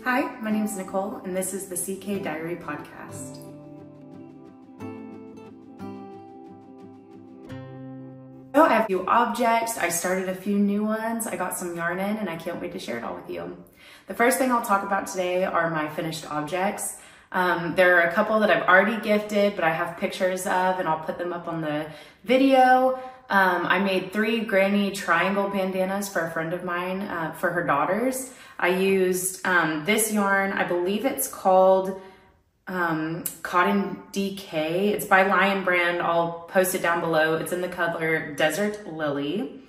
Hi, my name is Nicole, and this is the CK Diary Podcast. So I have a few objects. I started a few new ones. I got some yarn in, and I can't wait to share it all with you. The first thing I'll talk about today are my finished objects. There are a couple that I've already gifted, but I have pictures of, and I'll put them up on the video. I made 3 granny triangle bandanas for a friend of mine for her daughters. I used this yarn, I believe it's called Cotton DK. It's by Lion Brand. I'll post it down below. It's in the color Desert Lily.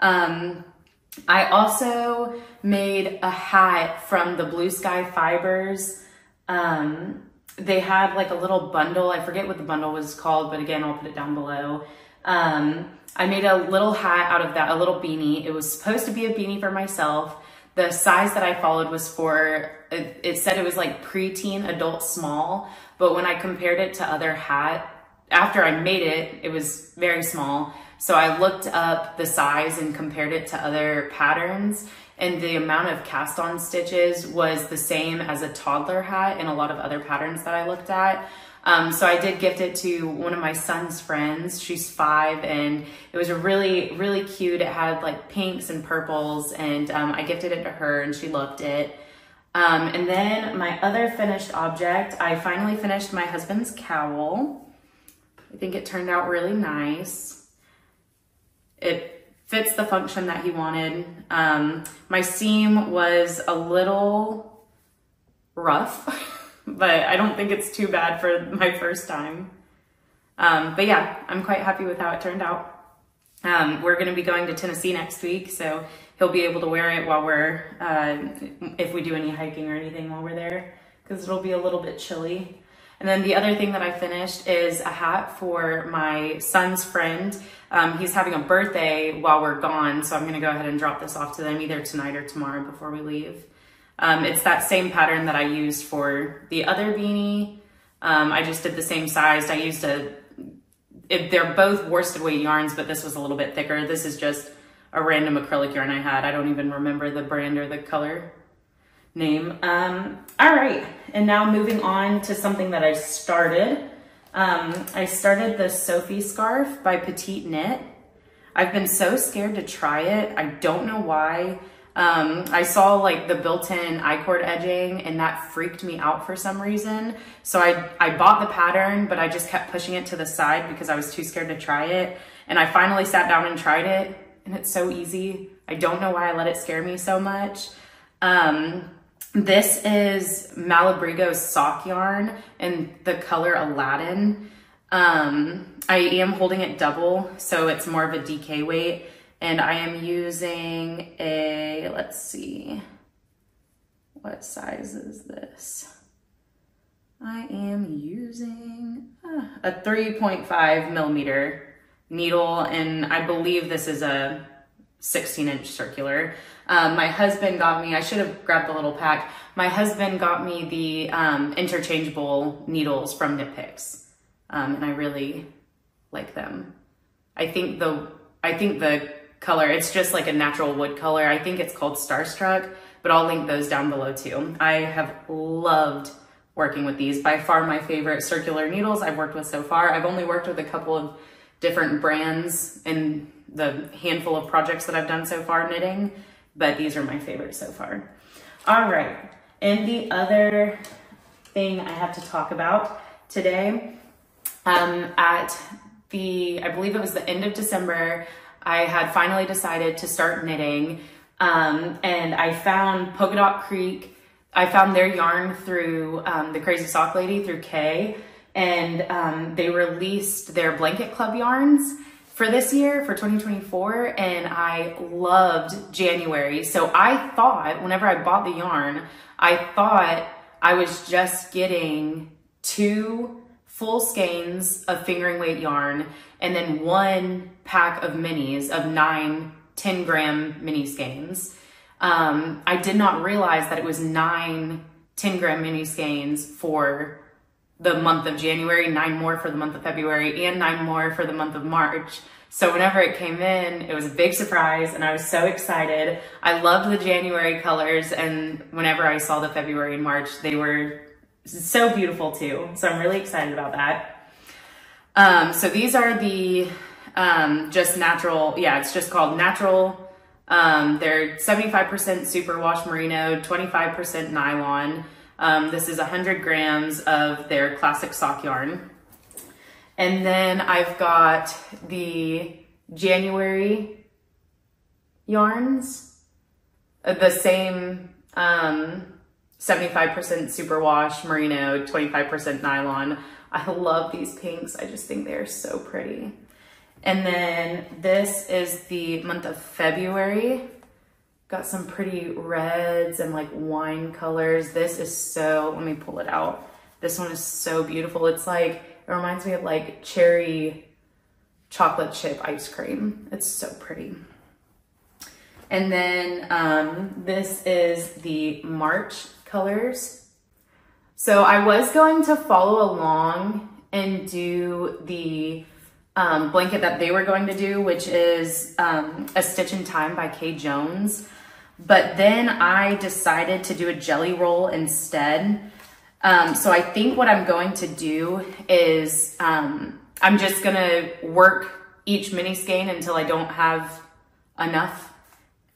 I also made a hat from the Blue Sky Fibers. They had like a little bundle. I forget what the bundle was called, but again, I'll put it down below. I made a little hat out of that, a little beanie. It was supposed to be a beanie for myself. The size that I followed was for, it said it was like preteen adult small, but when I compared it to other hat, after I made it, it was very small. So I looked up the size and compared it to other patterns, and the amount of cast on stitches was the same as a toddler hat in a lot of other patterns that I looked at. So I did gift it to one of my son's friends. She's 5, and it was really, really cute. It had like pinks and purples, and I gifted it to her and she loved it. And then my other finished object, I finally finished my husband's cowl. I think it turned out really nice. It fits the function that he wanted. My seam was a little rough. But I don't think it's too bad for my first time. But yeah, I'm quite happy with how it turned out. We're gonna be going to Tennessee next week, so he'll be able to wear it while we're, if we do any hiking or anything while we're there, because it'll be a little bit chilly. And then the other thing that I finished is a hat for my son's friend. He's having a birthday while we're gone, so I'm gonna go ahead and drop this off to them either tonight or tomorrow before we leave. It's that same pattern that I used for the other beanie. I just did the same size. I used they're both worsted weight yarns, but this was a little bit thicker. This is just a random acrylic yarn I had. I don't even remember the brand or the color name. All right, and now moving on to something that I started. I started the Sophie scarf by Petite Knit. I've been so scared to try it. I don't know why. I saw like the built-in I-cord edging, and that freaked me out for some reason. So I bought the pattern, but I just kept pushing it to the side because I was too scared to try it. And I finally sat down and tried it, and it's so easy. I don't know why I let it scare me so much. This is Malabrigo's sock yarn in the color Aladdin. I am holding it double, so it's more of a DK weight. And I am using a, let's see, what size is this? I am using a 3.5 millimeter needle, and I believe this is a 16-inch circular. My husband got me, I should have grabbed the little pack. My husband got me the interchangeable needles from Knit Picks, and I really like them. I think the color, it's just like a natural wood color. I think it's called Starstruck, but I'll link those down below too. I have loved working with these. By far my favorite circular needles I've worked with so far. I've only worked with a couple of different brands in the handful of projects that I've done so far knitting, but these are my favorite so far. All right, and the other thing I have to talk about today, I believe it was the end of December, I had finally decided to start knitting, and I found Polka Dot Creek. I found their yarn through the Crazy Sock Lady, through Kay, and they released their Blanket Club yarns for this year, for 2024, and I loved January. So I thought, whenever I bought the yarn, I thought I was just getting 2 full skeins of fingering weight yarn, and then 1 pack of minis of 9 10-gram mini skeins. I did not realize that it was 9 10-gram mini skeins for the month of January, 9 more for the month of February, and 9 more for the month of March. So whenever it came in, it was a big surprise and I was so excited. I loved the January colors, and whenever I saw the February and March, they were so beautiful too. So I'm really excited about that. So these are the just natural, yeah, it's just called natural. They're 75% superwash merino, 25% nylon. This is 100 grams of their classic sock yarn. And then I've got the January yarns, the same 75% superwash merino, 25% nylon. I love these pinks. I just think they're so pretty. And then this is the month of February. Got some pretty reds and like wine colors. This is so, let me pull it out. This one is so beautiful. It's like, it reminds me of like cherry chocolate chip ice cream. It's so pretty. And then this is the March colors. So I was going to follow along and do the blanket that they were going to do, which is A Stitch in Time by Kay Jones. But then I decided to do a jelly roll instead. So I think what I'm going to do is I'm just gonna work each mini skein until I don't have enough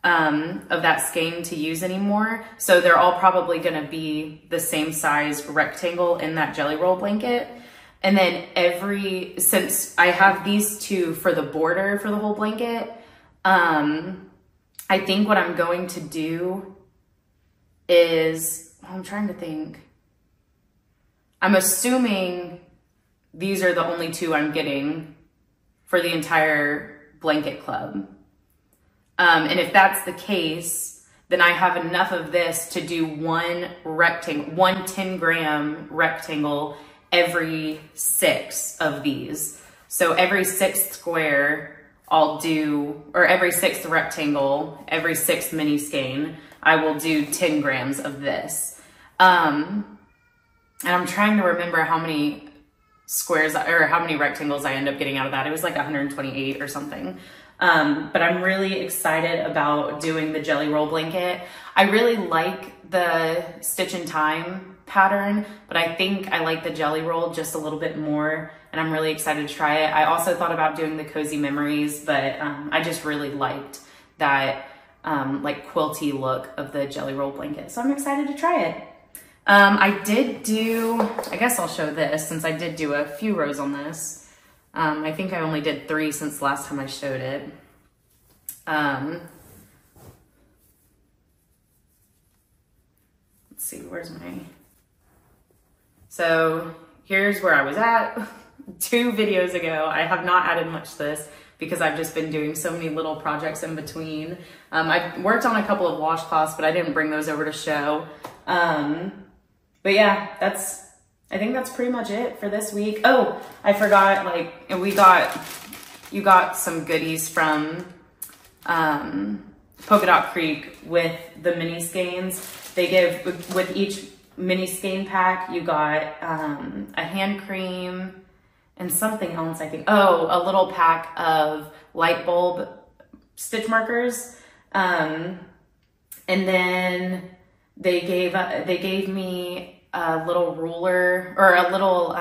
of that skein to use anymore. So they're all probably gonna be the same size rectangle in that jelly roll blanket. And then since I have these two for the border for the whole blanket, I think what I'm going to do is, I'm trying to think. I'm assuming these are the only two I'm getting for the entire blanket club. And if that's the case, then I have enough of this to do one 10-gram rectangle every 6 of these. So every 6th square I'll do, or every 6th rectangle, every 6th mini skein, I will do 10 grams of this. And I'm trying to remember how many squares or how many rectangles I end up getting out of that. It was like 128 or something. But I'm really excited about doing the jelly roll blanket. I really like the Stitch in Time pattern, but I think I like the jelly roll just a little bit more, and I'm really excited to try it. I also thought about doing the Cozy Memories, but I just really liked that like quilty look of the jelly roll blanket. So I'm excited to try it. I did do, I guess I'll show this since I did do a few rows on this. I think I only did 3 since the last time I showed it. Let's see, where's my, so here's where I was at 2 videos ago. I have not added much to this because I've just been doing so many little projects in between. I've worked on a couple of washcloths, but I didn't bring those over to show. But yeah, I think that's pretty much it for this week. Oh, I forgot, like, you got some goodies from Polka Dot Creek with the mini skeins. They give, with each mini skein pack, you got a hand cream and something else, I think. Oh, a little pack of light bulb stitch markers. And then they gave me a little ruler, or a little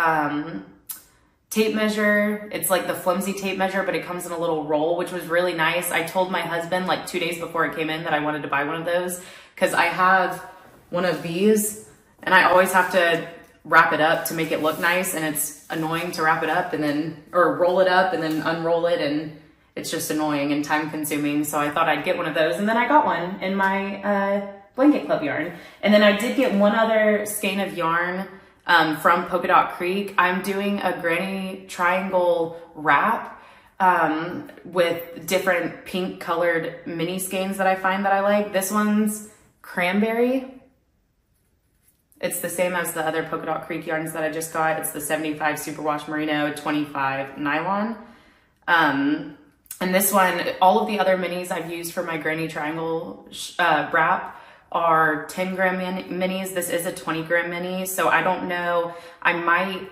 tape measure. It's like the flimsy tape measure, but it comes in a little roll, which was really nice. I told my husband like 2 days before it came in that I wanted to buy one of those because I have one of these and I always have to wrap it up to make it look nice, and it's annoying to wrap it up and then, or roll it up and then unroll it, and it's just annoying and time consuming. So I thought I'd get one of those, and then I got one in my blanket club yarn. And then I did get one other skein of yarn from Polka Dot Creek. I'm doing a granny triangle wrap with different pink colored mini skeins that I find that I like. This one's cranberry. It's the same as the other Polka Dot Creek yarns that I just got. It's the 75 superwash merino, 25 nylon. And this one, all of the other minis I've used for my granny triangle wrap are 10 gram minis. This is a 20 gram mini, so I don't know. I might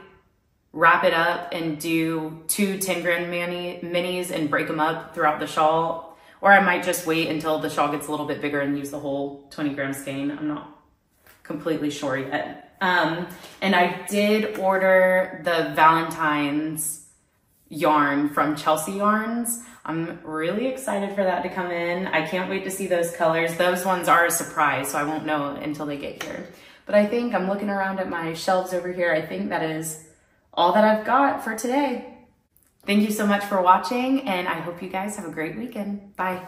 wrap it up and do 2 10-gram minis and break them up throughout the shawl. Or I might just wait until the shawl gets a little bit bigger and use the whole 20-gram skein. I'm not completely sure yet. And I did order the Valentine's yarn from Chelsea Yarns. I'm really excited for that to come in. I can't wait to see those colors. Those ones are a surprise, so I won't know until they get here. But I think I'm looking around at my shelves over here. I think that is all that I've got for today. Thank you so much for watching, and I hope you guys have a great weekend. Bye.